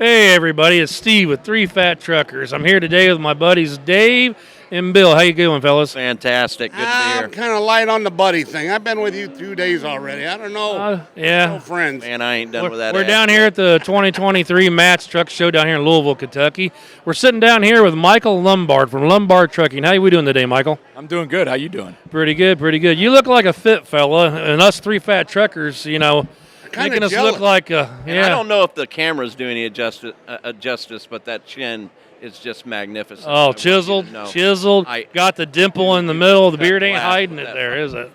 Hey everybody, it's Steve with Three Fat Truckers. I'm here today with my buddies Dave and Bill. How you doing, fellas? Fantastic. Good to be here. I'm kind of light on the buddy thing. I've been with you 2 days already. I don't know. Yeah. We're still friends. Man, I ain't done with that. We're down here at the 2023 Matt's Truck Show down here in Louisville, Kentucky. We're sitting down here with Michael Lumbard from Lumbard Trucking. How are we doing today, Michael? I'm doing good. How you doing? Pretty good, pretty good. You look like a fit fella, and us Three Fat Truckers, making us jealous. look like I don't know if the camera's doing any justice, but that chin is just magnificent. Oh, chiseled, got the dimple in the middle. The beard ain't hiding it there, is it?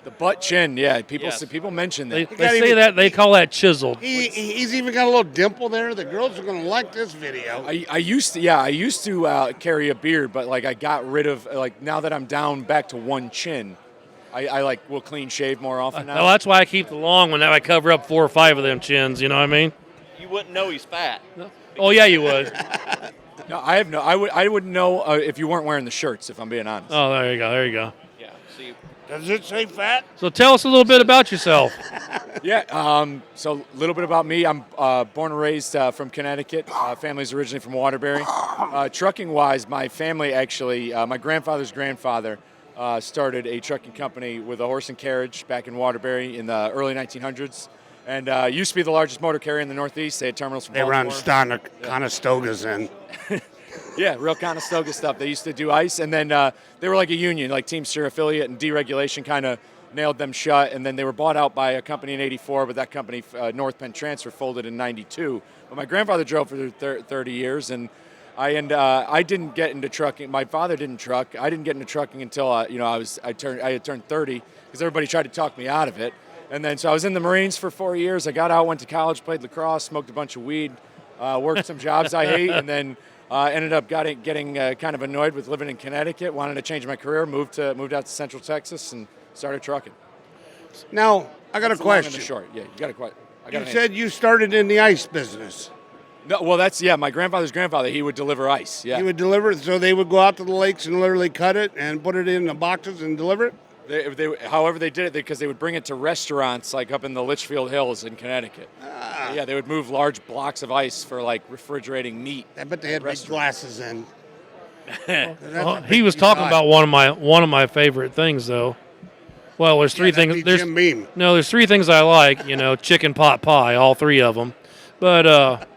The butt chin, yeah. People mention They that. say that, they call that chiseled. He's even got a little dimple there. The girls are going to like this video. I used to carry a beard, but like I got rid of now that I'm down back to one chin. I will clean shave more often now. Well, that's why I keep the long one. Now I cover up 4 or 5 of them chins. You know what I mean? You wouldn't know he's fat. Oh yeah, you would. No, I wouldn't know if you weren't wearing the shirts. If I'm being honest. Oh, there you go. There you go. Yeah. See, Does it say fat? So tell us a little bit about yourself. Yeah. So a little bit about me. I'm born and raised from Connecticut. Family's originally from Waterbury. Trucking-wise, my family actually, my grandfather's grandfather started a trucking company with a horse and carriage back in Waterbury in the early 1900s. And used to be the largest motor carrier in the Northeast. They had terminals from They run Baltimore. Conestogas in. Yeah, real Conestoga stuff. They used to do ice, and then they were like a union, like Teamster affiliate, and deregulation kind of nailed them shut. And then they were bought out by a company in '84, but that company, North Penn Transfer, folded in '92. But my grandfather drove for 30 years, and I didn't get into trucking. My father didn't truck. I didn't get into trucking until I had turned 30 because everybody tried to talk me out of it. And then so I was in the Marines for 4 years. I got out, went to college, played lacrosse, smoked a bunch of weed, worked some jobs I hate, and then ended up getting kind of annoyed with living in Connecticut. Wanted to change my career. Moved out to Central Texas and started trucking. Now, I got a question. Long and the short. Yeah, you got a question. You said you started in the ice business. No, well, my grandfather's grandfather. He would deliver ice. Yeah, He would deliver it, so they would go out to the lakes and literally cut it and put it in the boxes and deliver it? However they did it, because they would bring it to restaurants like up in the Litchfield Hills in Connecticut. Yeah, they would move large blocks of ice for like refrigerating meat. I bet they had big glasses in. He was talking about one of my favorite things, though. Well, there's 3 things. Jim Beam. There's 3 things I like. Chicken, pot, pie, all 3 of them. But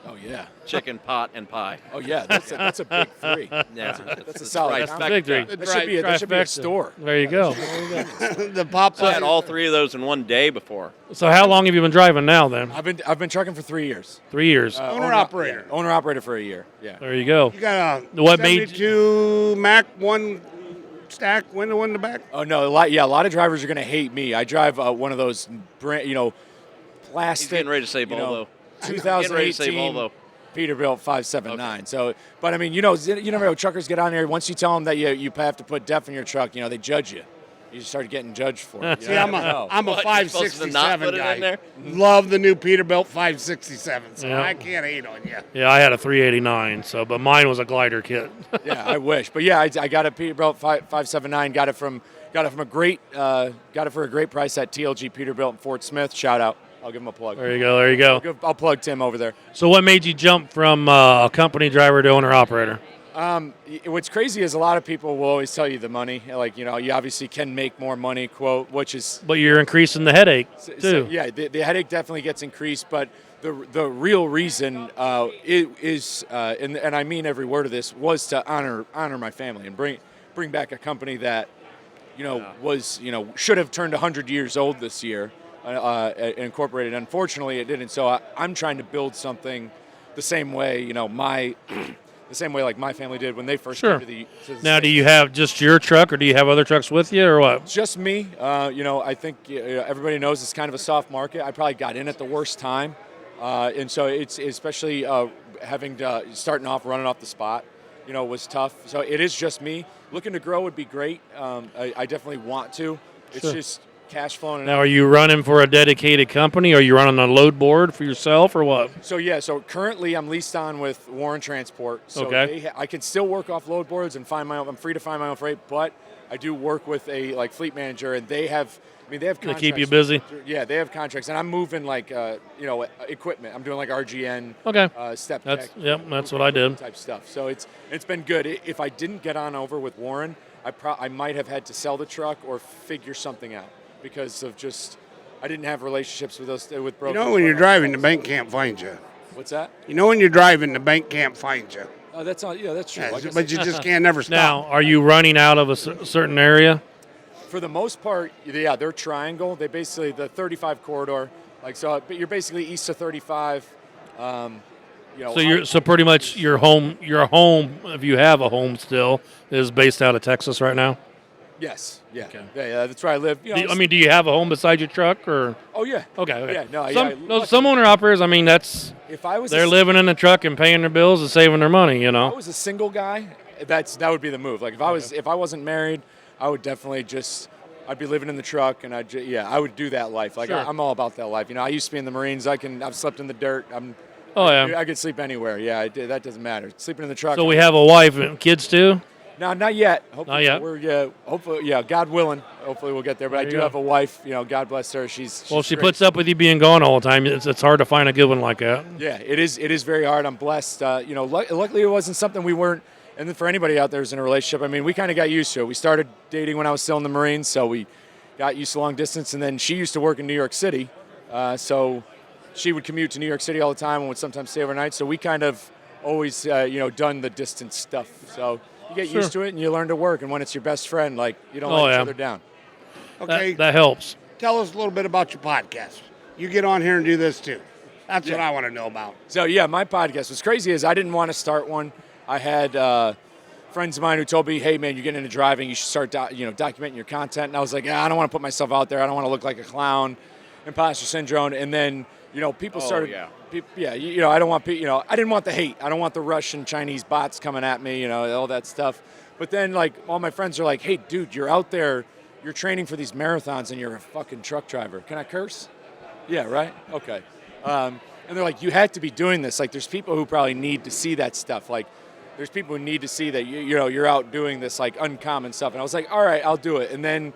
Oh yeah. chicken, pot, and pie. Oh yeah. That's a big 3. Yeah. That's a solid. that's the big 3. That should be a store. There you go. The Popeye. I had all 3 of those in one day before. So how long have you been driving now, then? I've been trucking for 3 years. 3 years. Owner-operator. Owner-operator for a year. Yeah. There you go. You got a What made 72 Mac 1 stack, window in the back? Oh no, a lot of drivers are gonna hate me. I drive one of those brand, plastic. He's getting ready to say Volvo. Getting ready to say 2018 Volvo. Peterbilt 579. Okay. So, but I mean, you never know. Truckers get on there. Once you tell them that you have to put DEF in your truck, they judge you. You start getting judged for it. See, I'm a What, you're supposed to not 567 put it guy. in there? Love the new Peterbilt 567, so Yeah. I can't hate on you. Yeah, I had a 389, but mine was a glider kit. Yeah, I wish. But yeah, I got a Peterbilt 579. Got it for a great price at TLG Peterbilt in Fort Smith. Shout out. I'll give him a plug. There you go. There you go. I'll plug Tim over there. So what made you jump from a company driver to owner operator? What's crazy is a lot of people will always tell you the money. Like, you obviously can make more money, quote, which is... But you're increasing the headache, too. So, yeah, the headache definitely gets increased, but the real reason is, and I mean every word of this, was to honor my family and bring back a company that, should have turned 100 years old this year, incorporated. Unfortunately, it didn't. So I'm trying to build something the same way, the same way like my family did when they first came to the Now, do you have just your truck, or do you have other trucks with you, or what? Just me. I think everybody knows it's kind of a soft market. I probably got in at the worst time, and so it's especially starting off running off the spot, was tough. So it is just me. Looking to grow would be great. I definitely want to. It's just cash flowing. Now, are you running for a dedicated company? Are you running a load board for yourself, or what? So currently I'm leased on with Warren Transport. So okay. I can still work off load boards and I'm free to find my own freight, but I do work with a fleet manager, and they have mean, they have They contracts. keep you busy. Yeah, they have contracts, and I'm moving like equipment. I'm doing like RGN, Okay. step That's check, that's what I did. type stuff. So it's been good. If I didn't get on over with Warren, I might have had to sell the truck or figure something out because of just I didn't have relationships with brokers. You know when you're driving, the bank can't find you. What's that? You know when you're driving, the bank can't find you. Oh, that's all. Yeah, that's true. I guess But you just can't never stop. Now, are you running out of a certain area? for the most part, yeah, they're triangle. They basically the 35 corridor, like so. But you're basically east of 35. So pretty much your home, if you have a home still, is based out of Texas right now. Yes. Yeah. Okay. Yeah. That's where I live. You know, Do you have a home beside your truck or? Oh yeah. Okay. Yeah. No. Some owner operators. I mean, they're living in the truck and paying their bills and saving their money. You If I know. was a single guy, that would be the move. Like if I wasn't married, I would definitely I'd be living in the truck and I would do that life. Like Sure. I'm all about that life. You know, I used to be in the Marines. I've slept in the dirt. Oh yeah. I could sleep anywhere. Yeah, that doesn't matter. Sleeping in the truck. So we have a wife and kids too. No, not yet. Hopefully, Not yet. Hopefully, God willing. Hopefully, we'll get there. But I There do you go. have a wife. You know, God bless her. She's Well, if she great. puts up with you being gone all the time, it's hard to find a good one like that. Yeah, it is. It is very hard. I'm blessed. Luckily, it wasn't something we weren't. And then for anybody out there who's in a relationship, I mean, we kind of got used to it. We started dating when I was still in the Marines, so we got used to long distance. And then she used to work in New York City, so she would commute to New York City all the time and would sometimes stay overnight. So we kind of always, done the distance stuff. So you get used to it and you learn to work. And when it's your best friend, like you don't let each other down. Okay, That helps. tell us a little bit about your podcast. You get on here and do this too. That's what I want to know about. So yeah, my podcast. What's crazy is I didn't want to start one. I had friends of mine who told me, "Hey man, you're getting into driving. You should start documenting your content." And I was like, I don't want to put myself out there. I don't want to look like a clown, imposter syndrome. And then people started. Yeah. I don't want I didn't want the hate. I don't want the Russian Chinese bots coming at me. All that stuff. But then like all my friends are like, "Hey dude, you're out there. You're training for these marathons and you're a fucking truck driver. Can I curse?" Yeah, right? Okay. And they're like, you had to be doing this. Like, there's people who probably need to see that stuff. Like, there's people who need to see that, you're out doing this, like, uncommon stuff. And I was like, all right, I'll do it. And then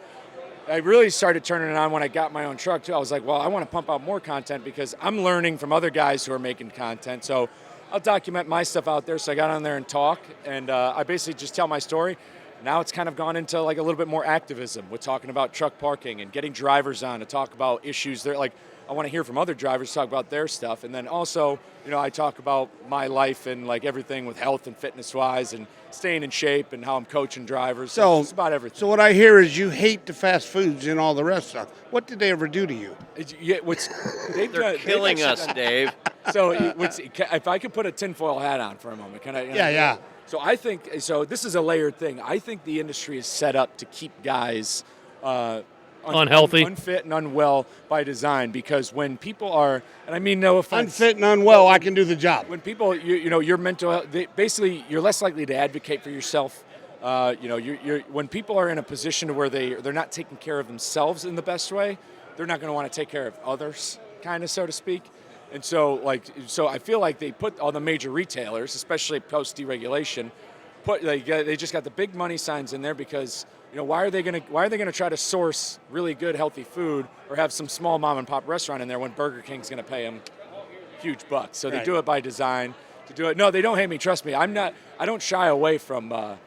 I really started turning it on when I got my own truck, too. I was like, well, I want to pump out more content because I'm learning from other guys who are making content. So I'll document my stuff out there. So I got on there and talk. And I basically just tell my story. Now it's kind of gone into like a little bit more activism. We're talking about truck parking and getting drivers on to talk about issues. They're like, I want to hear from other drivers talk about their stuff. And then also, I talk about my life and like everything with health and fitness wise and staying in shape and how I'm coaching drivers. So just about everything. So what I hear is you hate the fast foods and all the rest of stuff. What did they ever do to you? They're killing us, Dave. So if I could put a tinfoil hat on for a moment, can I? Yeah. So I think this is a layered thing. I think the industry is set up to keep guys Unhealthy, unfit, and unwell by design. Because when people are, and I mean no offense, Unfit and unwell, I can do the job. when people, your mental health, basically you're less likely to advocate for yourself. When people are in a position where they're not taking care of themselves in the best way, they're not going to want to take care of others, kind of so to speak. And so I feel like they put all the major retailers, especially post deregulation, they just got the big money signs in there because why are they going to try to source really good healthy food or have some small mom and pop restaurant in there when Burger King's going to pay them huge bucks? So they do it by design. No, they don't hate me. Trust me, I don't shy away from. I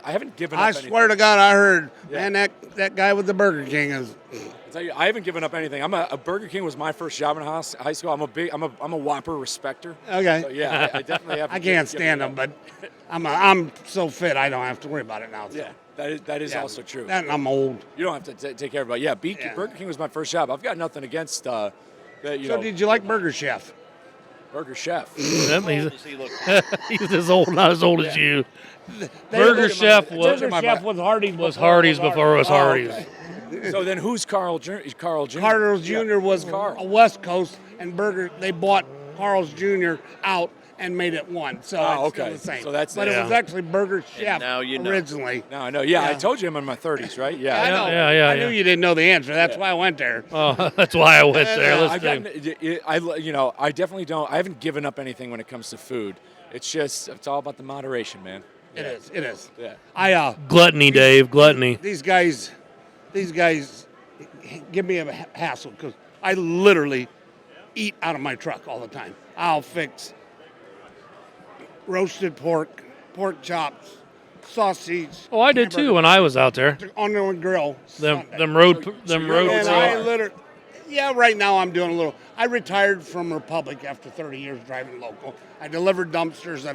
haven't given up. I anything. swear to God, I heard, Yeah. man, that guy with the Burger King is. I'll tell you, I haven't given up anything. A Burger King was my first job in high school. I'm a Whopper respecter. Okay. So yeah, I definitely have. I can't stand them, but I'm so fit I don't have to worry about it now. So. Yeah, that is also true. And I'm old. You don't have to take care of it. Yeah, Burger King was my first job. I've got nothing against So did you like Burger Chef? Burger Chef. he's, Does he look? he's as old, not as old as you. Burger Chef was Hardee's before it was Hardee's. So then who's Carl Jr.? Carl Jr. Carl's Jr. was Carl. a West Coast, and they bought Carl's Jr. out and made it one. So it's still okay. the same. So that's but it was actually Burger Chef now you know. originally. No, I know. Yeah, I told you I'm in my 30s, right? Yeah. I know. Yeah. I knew you didn't know the answer. That's why I went there. Oh, that's why I went there. Let's see. I definitely don't. I haven't given up anything when it comes to food. It's all about the moderation, man. It is. Yeah. I Gluttony, Dave. Gluttony. these guys give me a hassle because I literally eat out of my truck all the time. I'll fix roasted pork, pork chops, sausage. Oh, I did too when I was out there. On the grill. Them Sunday. road And I literally, yeah, right now I'm doing a little. I retired from Republic after 30 years driving local. I delivered dumpsters.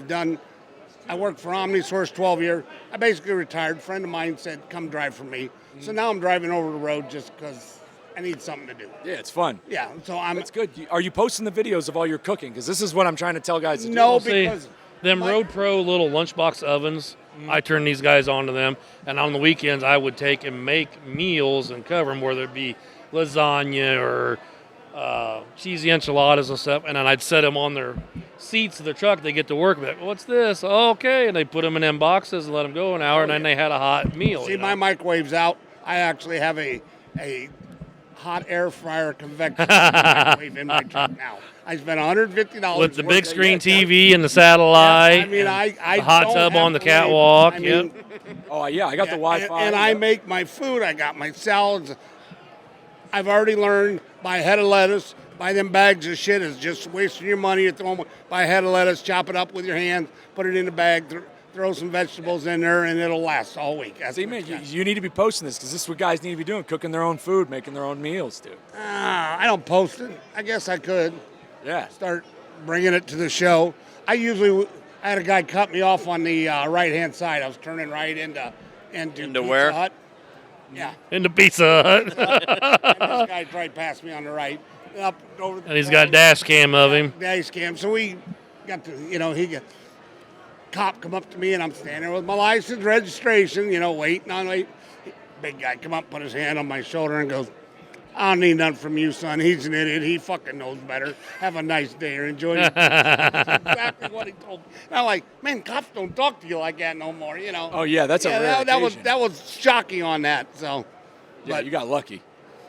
I worked for OmniSource 12 years. I basically retired. A friend of mine said, come drive for me. So now I'm driving over the road just because I need something to do. Yeah, it's fun. Yeah, so I'm. That's good. Are you posting the videos of all your cooking? Because this is what I'm trying to tell guys to do. No, See, because them Road Pro little lunchbox ovens, I turn these guys onto them, and on the weekends I would take and make meals and cover them, whether it be lasagna or cheesy enchiladas and stuff, and then I'd set them on their seats of the truck. They get to work with it. What's this? Okay, and they put them in them boxes and let them go an hour, and then they had a hot meal. see, my microwave's out. I actually have a hot air fryer convection microwave in my truck now. I spent $150 with the big worth of screen it. TV and the satellite. I mean, I the hot don't tub have on the to catwalk. wait. I mean, Oh, yeah, I got the Wi-Fi. And I make my food. I got my salads. I've already learned buy a head of lettuce. Buy them bags of shit is just wasting your money. You throw them, buy a head of lettuce, chop it up with your hands, put it in a bag, throw some vegetables in there, and it'll last all week. That's See, man, you need to be posting this because this is what guys need to be doing, cooking their own food, making their own meals, dude. I don't post it. I guess I could Yeah. start bringing it to the show. I had a guy cut me off on the right-hand side. I was turning right into Pizza where? Hut. Yeah. In the Pizza Hut. And this guy tried past me on the right. Up over the And he's got a dash cam of him. dash cam. So we got to, cop come up to me, and I'm standing there with my license registration, waiting on wait. Big guy come up, put his hand on my shoulder, and goes, I don't need nothing from you, son. He's an idiot. He fucking knows better. Have a nice day or enjoy your That's exactly what he told me. And I'm like, man, cops don't talk to you like that no more, Oh, yeah, that's a rare occasion. that was shocking on that. So, Yeah, but, you got lucky.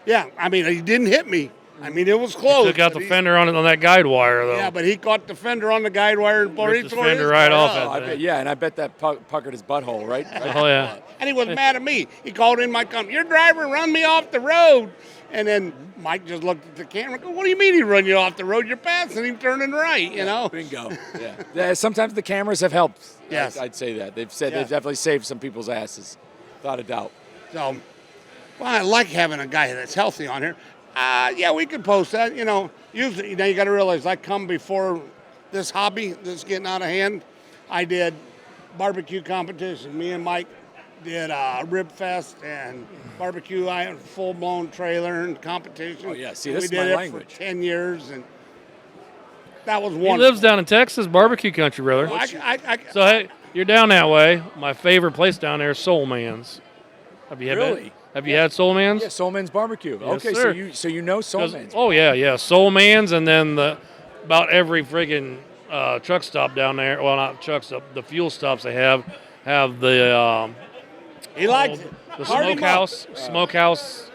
yeah, I mean, he didn't hit me. I mean, it was close. Took out but the fender on that guide wire, though. Yeah, but he caught the fender on the guide wire and Ripped the fender right off Oh, at and I bet that puckered his butthole, right? Oh, yeah. And he was mad at me. He called in my company. Your driver run me off the road. And then Mike just looked at the camera and go, what do you mean he run you off the road? You're passing him turning right, Bingo. Yeah. Sometimes the cameras have helped. Yes. I'd say that. They've said Yeah. they've definitely saved some people's asses. Without a doubt. So, well, I like having a guy that's healthy on here. Yeah, we could post that. Usually, you got to realize I come before this hobby that's getting out of hand. I did barbecue competition. Me and Mike did Rib Fest and barbecue. I had a full-blown trailer and competition. Oh, yeah. See, this is we my did it language. for 10 years, and that was He wonderful. lives down in Texas, barbecue country, brother. So, hey, you're down that way. My favorite place down there is Soul Man's. Have you had Really? Have you had Soul Man's? Yeah, Soul Man's Barbecue. Yes, Okay, sir. so you know Soul Man's. Oh, yeah. Soul Man's, and then about every friggin' truck stop down there. Well, not truck stop. The fuel stops they have the He likes it. the Hard him up. smokehouse,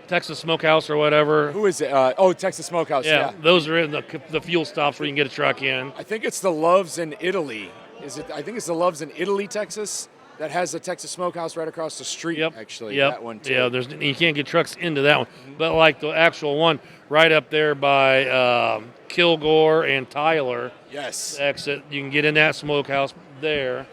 Texas Smokehouse or whatever. Who is it? Texas Smokehouse. Yeah, Yeah. those are in the fuel stops where you can get a truck in. I think it's the Loves in Italy. I think it's the Loves in Italy, Texas, that has the Texas Smokehouse right across the street. Yep. Actually, Yep. that one too. Yeah, you can't get trucks into that one, but like the actual one right up there by Kilgore and Tyler Yes. exit, you can get in that smokehouse there,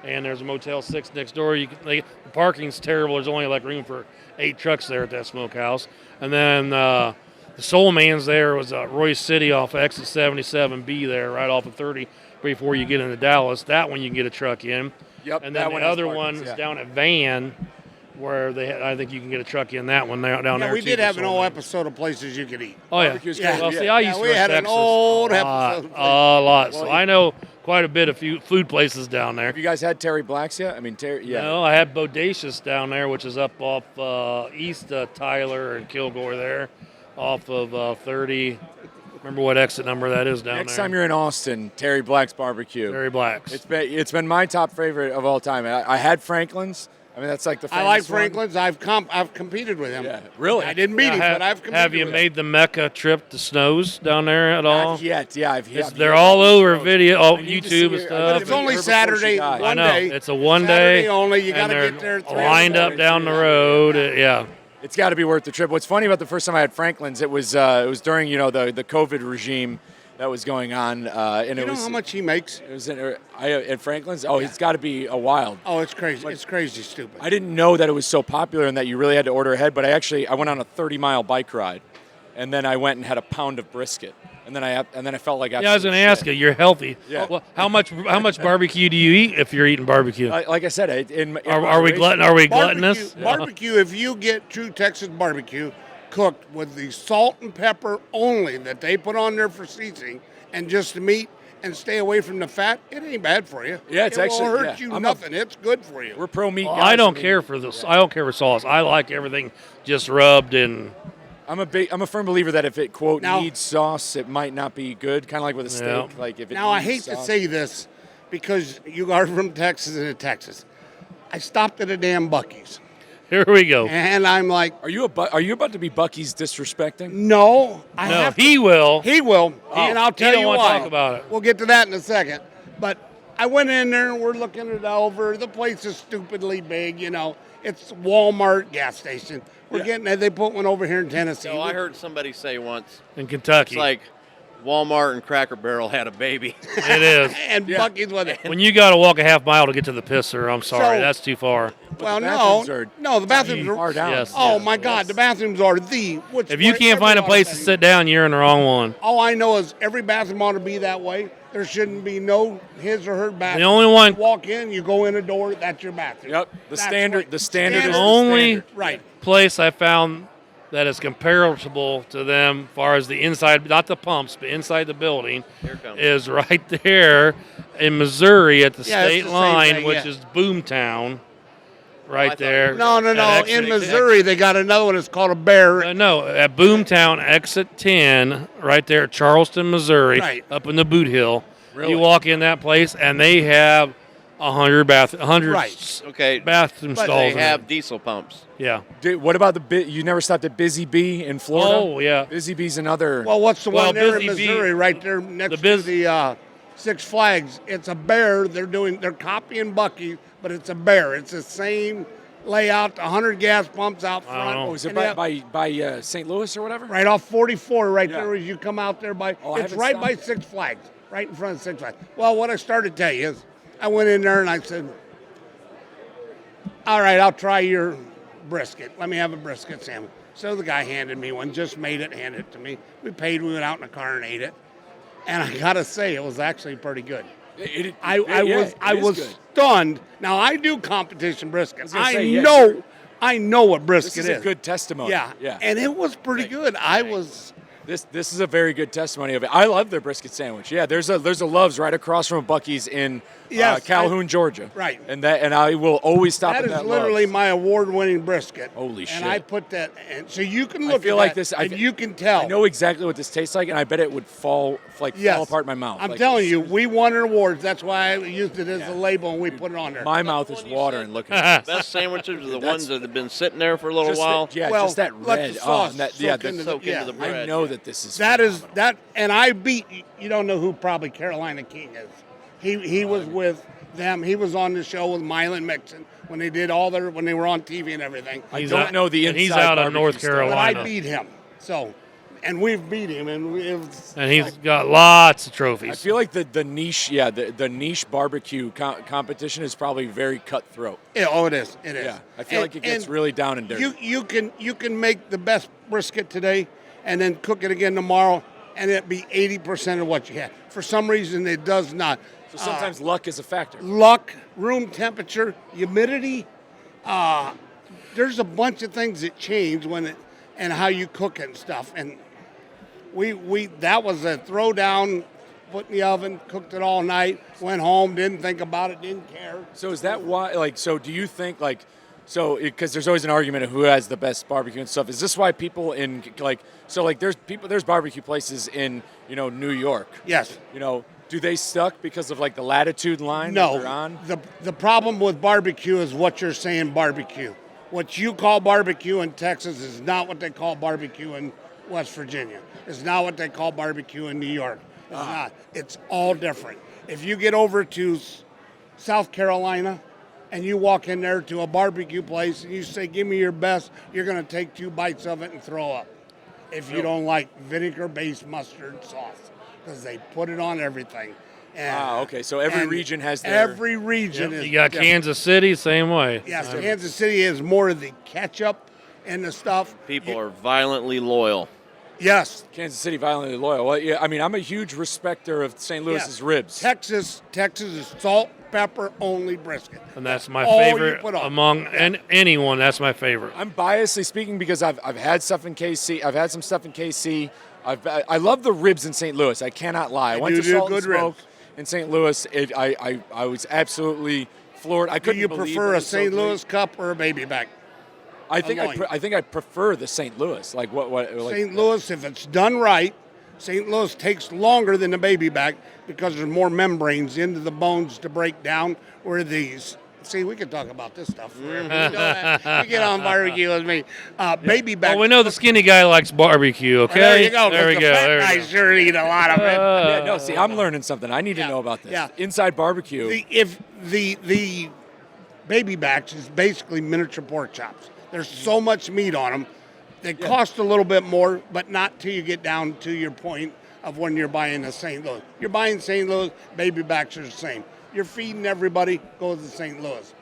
and there's a Motel 6 next door. The parking's terrible. There's only like room for 8 trucks there at that smokehouse, and then the Soul Man's there was Royce City off of exit 77B there, right off of 30 before you get into Dallas. That one you can get a truck in. Yep. And that then one the has other parking, one is yeah. down at Van, where I think you can get a truck in that one down Yeah, there. we too, did for have an Soul old Man. episode of places you could eat. Oh yeah. Barbecue's Yeah. good. Well, see, I used we to had an Texas old a episode. lot. So I know quite a bit of food places down there. Have you guys had Terry Black's yet? I mean, Terry. Yeah. No, I had Bodacious down there, which is up off east of Tyler and Kilgore there, off of 30. Remember what exit number that is down Next there? time you're in Austin, Terry Black's Barbecue. Terry Black's. It's been my top favorite of all time. I had Franklin's. I mean, that's like the famous I like one. Franklin's. I've competed with him. Yeah, really? I didn't beat him, but I've competed Have you with made the Mecca trip to Snows down there at all? Not yet. Yeah, They're all over video, I need to see YouTube and her. I stuff. But it's only Saturday, I one know day. it's a one Saturday day only. You and got to they're get there. 3 lined up down the road. Yeah. It's got to be worth the trip. What's funny about the first time I had Franklin's, it was during the COVID regime that was going on, and You it know was how much he makes? it was at Franklin's. Oh, it's got to be a wild. Oh, it's crazy. It's crazy stupid. I didn't know that it was so popular and that you really had to order ahead. But I went on a 30-mile bike ride, and then I went and had a pound of brisket, and then I felt like Yeah, I was going to ask you. You're healthy. Yeah. Well, how much barbecue do you eat if you're eating barbecue? Like I said, Are we gluttonous? Barbecue, if you get true Texas barbecue cooked with the salt and pepper only that they put on there for seasoning and just the meat and stay away from the fat, it ain't bad for you. Yeah, it's it actually won't hurt you nothing. It's good for you. We're pro meat Well, guys. I don't care for this. I don't care for sauce. I like everything just rubbed in. I'm a firm believer that if it quote Now- needs sauce, it might not be good. Kind of like with a steak. Yeah. Like if it Now, I needs hate to sauce- say this because you are from Texas and Texas. I stopped at a damn Buc-ee's Here we go. and I'm like, Are you about to be Bucky's disrespecting? no, I No, have to. he will. He will, and I'll tell don't you wanna why. talk about it. We'll get to that in a second. But I went in there and we're looking it over. The place is stupidly big, you know. It's Walmart gas station. We're getting it. They put one over here in Tennessee. So I heard somebody say once, in Kentucky. it's like Walmart and Cracker Barrel had a baby. It is. and Buc-ee's with it. When you got to walk a half mile to get to the pisser, I'm sorry, So- that's too far. Well, the no, bathrooms are no, the bathrooms are far down. Yes. Oh my God, the bathrooms are the. Which If you can't find a place to sit down, you're in the wrong one. all I know is every bathroom ought to be that way. There shouldn't be no his or her bathroom. The only one- You walk in, you go in a door. That's your bathroom. Yep. The That's standard. what- The standard is The the only standard. Right. place I found that is comparable to them, as far as the inside, not the pumps, but inside the building, Here it comes. is right there in Missouri at the Yeah, it's state the same line, thing, which yeah. is Boomtown, I right thought- there. No. at In exit- Missouri, they got another one. It's called a bear. No, at Boomtown, exit 10, right there, Charleston, Missouri, Right. up in the Boot Hill. Really? You walk in that place, and they have 100 Right. Okay, bathroom But stalls. they in have it. diesel pumps. Yeah. What about you never stopped at Busy Bee in Florida? Oh, yeah. Busy Bee's another. Well, what's the Well, one there in Busy Bee- Missouri, right there next the to the Six Flags? It's a bear. They're copying Buc-ee, but it's a bear. It's the same layout. 100 gas pumps out front. know. Oh, is it And they by have- St. Louis or whatever? right off 44, right Yeah. there as you come out there by. Oh, I it's haven't right by stopped. Six Flags, right in front of Six Flags. Well, what I started to tell you is, I went in there and I said, "All right, I'll try your brisket. Let me have a brisket sandwich." So the guy handed me one, just made it, handed it to me. We paid. We went out in the car and ate it. And I gotta say, it was actually pretty good. I was good. stunned. Now I do competition brisket. gonna I say, yeah, know you're- I know what brisket This is a good testimony. Yeah, Yeah. and it was pretty good. I was. This is a very good testimony of it. I love their brisket sandwich. Yeah, there's a Love's right across from Buc-ee's in Yes, Calhoun, Georgia. Right. And I will always stop That at is that literally Love's. my award-winning brisket. Holy shit. And I put that, and so you can look. feel at like that, this- and you can tell. I know exactly what this tastes like, and I bet it would fall apart in my mouth. I'm Like, telling you, we won awards. That's why I used it as a label and we put it on there. my mouth is watering looking at Best sandwiches are the That's- ones that have been sitting there for a little just while. Well, just that let red. the sauce and that, soak yeah, into soak into the bread. I know yeah. that this is That is phenomenal. that, and I beat. You don't know who probably Carolina King is. He was with them. He was on the show with Mylan Mixon when they did when they were on TV and everything. I He's don't out- know the and he's inside out of barbecue North stuff. But Carolina. I beat him. So, and we've beat him, and it was, And he's got lots of trophies. I feel like the niche, the niche barbecue competition is probably very cutthroat. yeah, oh, it is. It is. Yeah, I feel like it gets and really down and dirty. You can make the best brisket today, and then cook it again tomorrow, and it be 80% of what you had. For some reason, it does not. So sometimes luck is a factor. Luck, room temperature, humidity. There's a bunch of things that change and how you cook it and stuff. And we that was a throwdown, put in the oven, cooked it all night, went home, didn't think about it, didn't care. So is that why? So do you think because there's always an argument of who has the best barbecue and stuff. Is this why people there's barbecue places in New York? Yes. Do they suck because of the latitude line that they're No. on? The problem with barbecue is what you're saying barbecue. What you call barbecue in Texas is not what they call barbecue in West Virginia. It's not what they call barbecue in New York. It's not. It's all different. If you get over to South Carolina and you walk in there to a barbecue place and you say, give me your best, you're going to take 2 bites of it and throw up. If you don't like vinegar-based mustard sauce, because they put it on everything. And, okay. So every region has their... Every region is You got different. Kansas City, same way. Yes, Kansas City is more of the ketchup and the stuff. People are violently loyal. Yes. Kansas City violently loyal. Well, yeah, I mean, I'm a huge respecter of St. Louis's ribs. Texas is salt, pepper only brisket. And that's my all you favorite put on. among anyone. That's my favorite. I'm biasly speaking because I've had stuff in KC. I've had some stuff in KC. I love the ribs in St. Louis. I cannot lie. I went to Salt and Smoke in St. Louis. I was absolutely floored. I couldn't believe it. Do you prefer a was so St. great. Louis cup or a baby back? I think I prefer the St. Louis. Like like St. Louis, if it's done right, St. Louis takes longer than the baby back because there's more membranes into the bones to break down. Where these, see, we could talk about this stuff forever. You know that. You get on barbecue with me. Baby back. Well, we know the skinny guy likes barbecue, okay? There you go. There we the go. fat There we guy go. sure eat a lot of it. yeah, no, see, I'm learning something. I need to know about this. Yeah. Inside barbecue. If the baby backs is basically miniature pork chops. There's so much meat on them. They cost a little bit more, but not till you get down to your point of when you're buying a St. Louis. You're buying St. Louis, baby backs are the same. You're feeding everybody, goes to St. Louis.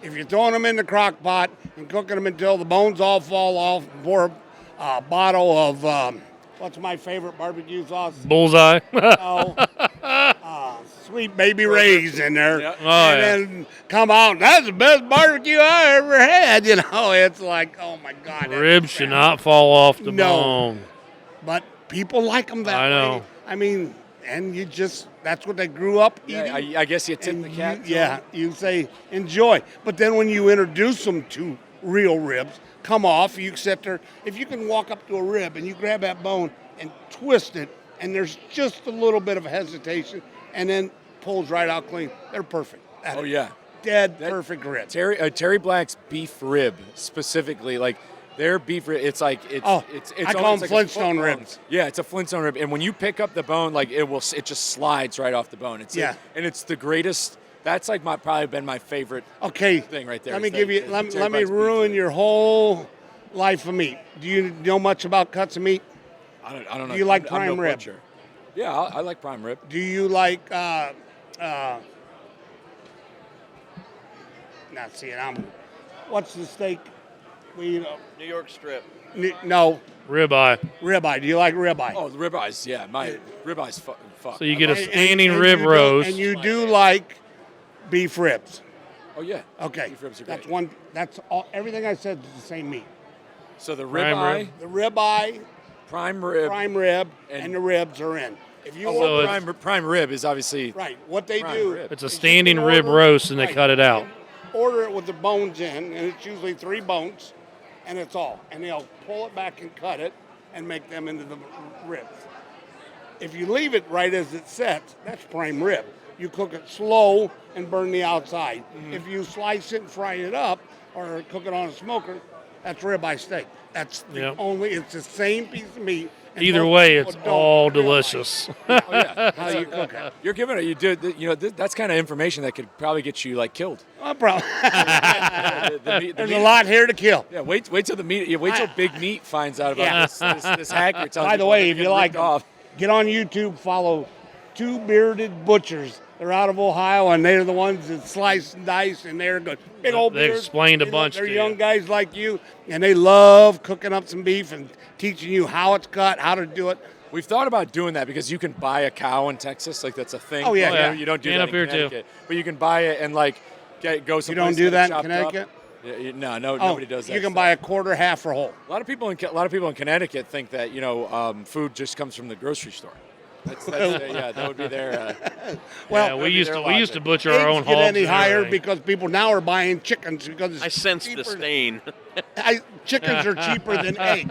If you're throwing them in the crock pot and cooking them until the bones all fall off, pour a bottle of, what's my favorite barbecue sauce? Bullseye. Oh, Sweet Baby Ray's in there. Yep. Oh, yeah. And then come out, that's the best barbecue I ever had. You know, it's like, oh my God. that's Ribs should bad. not fall off the No. bone. But people like them that I know. way. I mean, and you just, that's what they grew up eating. Yeah, I guess you tip And the cat. you say enjoy. But then when you introduce them to real ribs, come off, you sit there. If you can walk up to a rib and you grab that bone and twist it, and there's just a little bit of hesitation, and then pulls right out clean, they're perfect. Oh, yeah. Dead perfect rib. Terry Black's beef rib specifically, like their beef rib, it's like it's I call almost them like a Flintstone foot long. ribs. Yeah, it's a Flintstone rib, and when you pick up the bone, like it just slides right off the bone. And it's the greatest. That's like probably been my favorite. Okay, thing right there. Let me is give that- you. the Let Terry me Black's beef ruin rib. your whole life of meat. Do you know much about cuts of meat? I don't know. Do you like I'm no prime rib? butcher. Yeah, I like prime rib. Do you like? Not seeing. What's the steak? We New York strip. no Ribeye. ribeye. Do you like ribeye? Oh, the ribeyes. Yeah, my ribeyes. Fuck. So you get a And- standing and rib you do- roast. and you do like beef ribs. Oh yeah. Okay, Beef ribs are that's great. one. That's all. Everything I said is the same meat. So the Prime ribeye, rib. The ribeye, prime rib. prime rib, and- and the ribs are in. If you Oh, So well, it's- prime rib is obviously right, what they prime do. rib. It's a is you standing can rib order- roast, and they right, cut it you out. can Order it with the bones in, and it's usually 3 bones, and it's all. And they'll pull it back and cut it, and make them into the ribs. If you leave it right as it sets, that's prime rib. You cook it slow and burn the outside. If you slice it and fry it up, or cook it on a smoker, that's ribeye steak. That's the Yep. only. It's the same piece of meat. and Either most way, people it's don't all realize delicious. Oh yeah. How you cook it? You're giving it. You do. You know. That's kind of information that could probably get you like killed. No problem. The There's meat- a lot here to kill. Yeah. Wait till the meat. Wait till Big Meat finds out about this hack you're telling By the people way, they're if you getting like ripped off. get on YouTube, follow 2 Bearded Butchers. They're out of Ohio, and they're the ones that slice and dice, and they're good. Big old They beards. explained a They bunch They're to young you. guys like you, and they love cooking up some beef and teaching you how it's cut, how to do it. We've thought about doing that because you can buy a cow in Texas, like that's a thing. Oh, yeah, yeah. You don't do And that up in here, too. Connecticut, but you can buy it and like go someplace. You don't do get it that in chopped Connecticut? up. Yeah, no, Oh, nobody does that. you can stuff. buy a quarter, half, or whole. A lot of people in Connecticut think that food just comes from the grocery store. That's yeah, that would be their. Well, Yeah, we that'd be used their to logic. butcher our own Eggs get hogs. any and higher everything. because people now are buying chickens because it's I sense cheaper. disdain. Chickens are cheaper than eggs.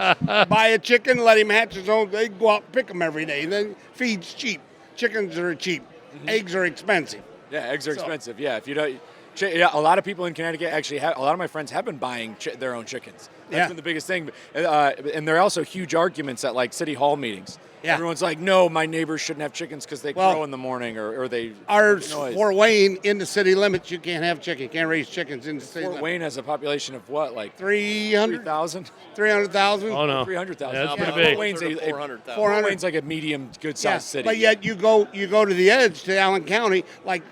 Buy a chicken, let him hatch his own. They go out and pick them every day. Then feed's cheap. Chickens are cheap. Eggs are expensive. Yeah, eggs are expensive. Yeah, if you don't. A lot of people in Connecticut actually have. A lot of my friends have been buying their own chickens. Yeah. been the biggest thing. And there are also huge arguments at like city hall meetings. Yeah. Everyone's like, no, my neighbors shouldn't have chickens because they crow in the morning or they Ours, make noise. Fort Wayne, in the city limits, you can't have chicken. You can't raise chickens in the city Fort limits. Wayne has a population of what, like 300,000? 300,000? Oh no, 300,000. Yeah, that's No, pretty big. Fort Wayne's a 400,000. 400. Wayne's like a medium, good-sized city. But yet you go to the edge to Allen County, like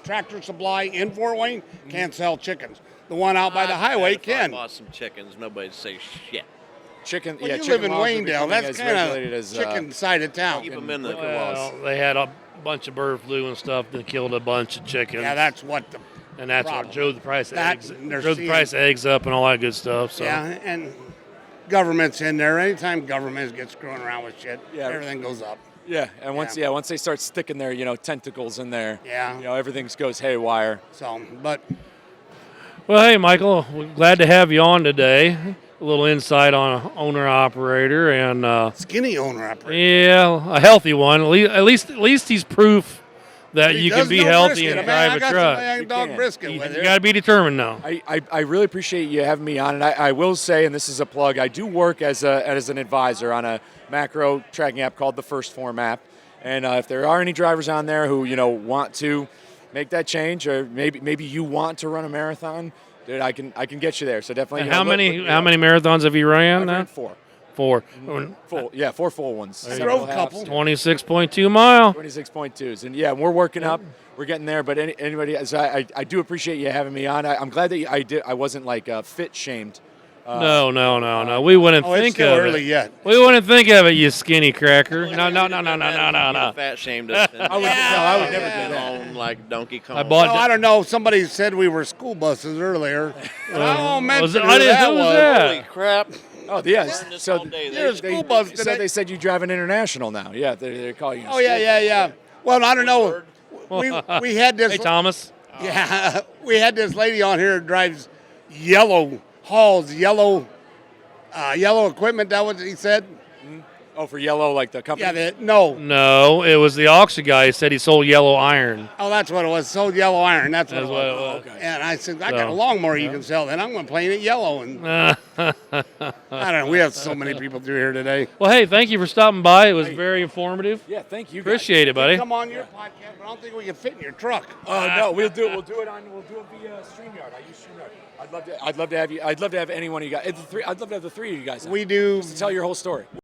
Tractor Supply in Fort Wayne can't sell chickens. The one out by the highway If I can. bought some chickens, nobody's say shit. Chicken, Well, yeah, you chicken live in laws are Waynedale. becoming That's as kind regulated of as, chicken side of town. Keep them in the Well, they had a bunch of bird flu and stuff that killed a bunch of chickens. Yeah, that's what the and that's problem. what drove the price of That eggs. and they're Drove the seeing- price of eggs up and all that good stuff. So yeah, and government's in there. Anytime government gets screwing around with shit, Yeah. everything goes up. Yeah, and once they start sticking their tentacles in there, Yeah. everything goes haywire. So, but Well, hey, Michael, we're glad to have you on today. A little insight on an owner-operator, and skinny owner operator. yeah, a healthy one. At least he's proof that He you can does be no healthy brisket. and Man, drive I a got truck. some dog can. brisket You with you. got to be determined now. I really appreciate you having me on, and I will say, and this is a plug, I do work as an advisor on a macro tracking app called the First Form app, and if there are any drivers on there who want to make that change, or maybe you want to run a marathon, dude, I can get you there. So definitely. And how many marathons have you ran? I've now? ran 4. 4. Four full ones. I Several drove a halves. couple. 26.2 mile. 26.2s, and yeah, we're working up. We're getting there, but anybody, so I do appreciate you having me on. I'm glad that I wasn't like fit shamed. No. We wouldn't Oh, it's think still of early it. yet. We wouldn't think of it, you skinny cracker. No. Fat shamed us. I would never do that. On like Donkey Kong. I bought. Well, I don't know. Somebody said we were school buses earlier. And I won't mention I who didn't. that Who was was. that? Holy crap! Oh yeah, Learned this so all day. You're a school bus so today. they said you drive an international now. Yeah, they call you. Oh yeah. Well, I don't know. We had this. Hey, Thomas. Yeah, we had this lady on here who drives yellow equipment. That was what he said. Oh, for yellow, like the company. Yeah, no. No, it was the auction guy. He said he sold yellow iron. Oh, that's what it was. Sold yellow iron. That's what That's it what was. it was. And I said, I got a So, lawnmower you can sell. Then I'm going to paint it yellow. And I don't know. We have so many people through here today. Well, hey, thank you for stopping by. It was very informative. Yeah, thank you. Appreciate it, buddy. Come on your podcast, but I don't think we can fit in your truck. Oh no, we'll do it via StreamYard. I use StreamYard. I'd love to have you. I'd love to have anyone of you guys. I'd love to have the 3 of you guys on, We do. to tell your whole story.